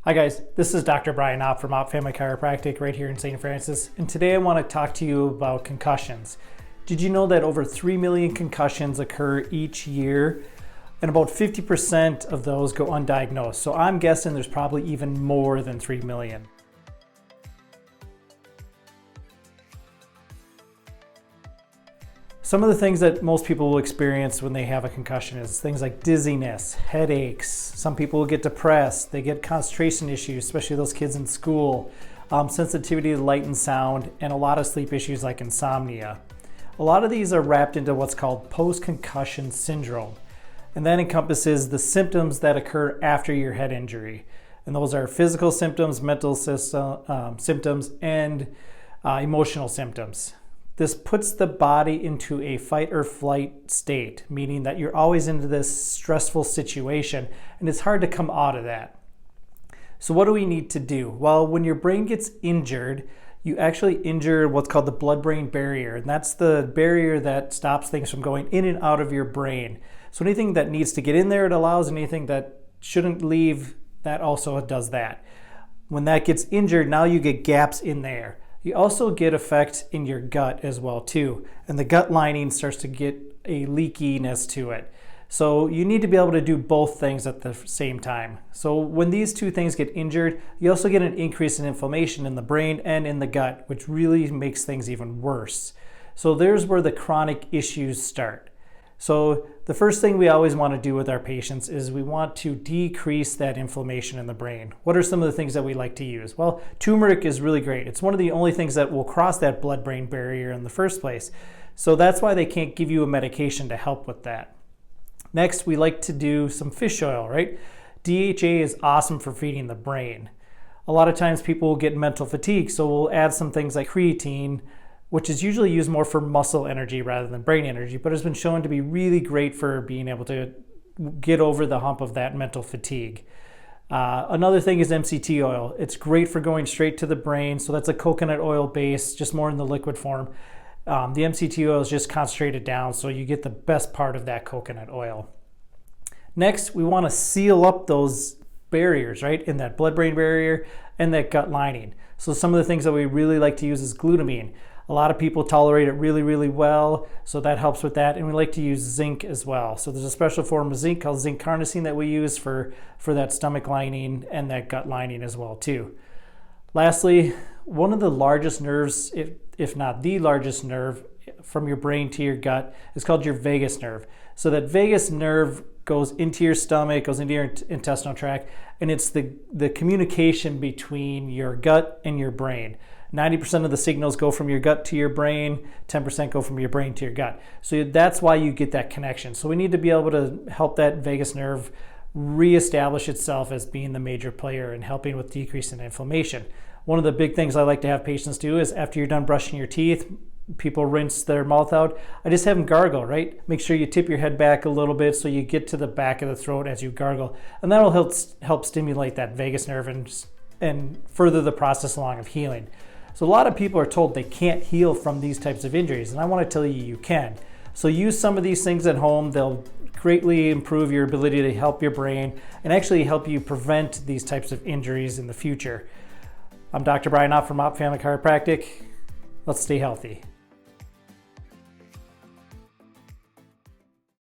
Hi guys, this is Dr. Brian Opp from Opp Family Chiropractic right here in St. Francis, and today I want to talk to you about concussions. Did you know that over 3 million concussions occur each year, and about 50% of those go undiagnosed? So I'm guessing there's probably even more than 3 million. Some of the things that most people will experience when they have a concussion is things like dizziness, headaches. Some people will get depressed. They get concentration issues, especially those kids in school, sensitivity to light and sound, and a lot of sleep issues like insomnia. A lot of these are wrapped into what's called Post-Concussion Syndrome, and that encompasses the symptoms that occur after your head injury. And those are physical symptoms, mental symptoms, and emotional symptoms. This puts the body into a fight or flight state, meaning that you're always into this stressful situation and it's hard to come out of that. So what do we need to do? Well, when your brain gets injured, you actually injure what's called the blood-brain barrier, and that's the barrier that stops things from going in and out of your brain. So anything that needs to get in there, it allows. Anything that shouldn't leave, that also does that. When that gets injured, now you get gaps in there. You also get effects in your gut as well too, and the gut lining starts to get a leakiness to it. So you need to be able to do both things at the same time. So when these two things get injured, you also get an increase in inflammation in the brain and in the gut, which really makes things even worse. So there's where the chronic issues start. So the first thing we always want to do with our patients is we want to decrease that inflammation in the brain. What are some of the things that we like to use? Well, turmeric is really great. It's one of the only things that will cross that blood-brain barrier in the first place. So that's why they can't give you a medication to help with that. Next, we like to do some fish oil, right? DHA is awesome for feeding the brain. A lot of times people will get mental fatigue, so we'll add some things like creatine, which is usually used more for muscle energy rather than brain energy, but has been shown to be really great for being able to get over the hump of that mental fatigue. Another thing is Mct oil. It's great for going straight to the brain, so that's a coconut oil base, just more in the liquid form. The Mct oil is just concentrated down, so you get the best part of that coconut oil. Next, we want to seal up those barriers, right, in that blood-brain barrier and that gut lining. So some of the things that we really like to use is glutamine. A lot of people tolerate it really, really well, so that helps with that. And we like to use zinc as well. So there's a special form of zinc called zinc carnosine that we use for that stomach lining and that gut lining as well too. Lastly, one of the largest nerves, if not the largest nerve from your brain to your gut, is called your vagus nerve. So that vagus nerve goes into your stomach, goes into your intestinal tract, and it's the communication between your gut and your brain. 90% of the signals go from your gut to your brain, 10% go from your brain to your gut. So that's why you get that connection. So we need to be able to help that vagus nerve reestablish itself as being the major player in helping with decreasing inflammation. One of the big things I like to have patients do is after you're done brushing your teeth, people rinse their mouth out. I just have them gargle, right? Make sure you tip your head back a little bit so you get to the back of the throat as you gargle. And that'll help stimulate that vagus nerve and further the process along of healing. So a lot of people are told they can't heal from these types of injuries, and I want to tell you you can. So use some of these things at home. They'll greatly improve your ability to help your brain and actually help you prevent these types of injuries in the future. I'm Dr. Brian Opp from Opp Family Chiropractic. Let's stay healthy.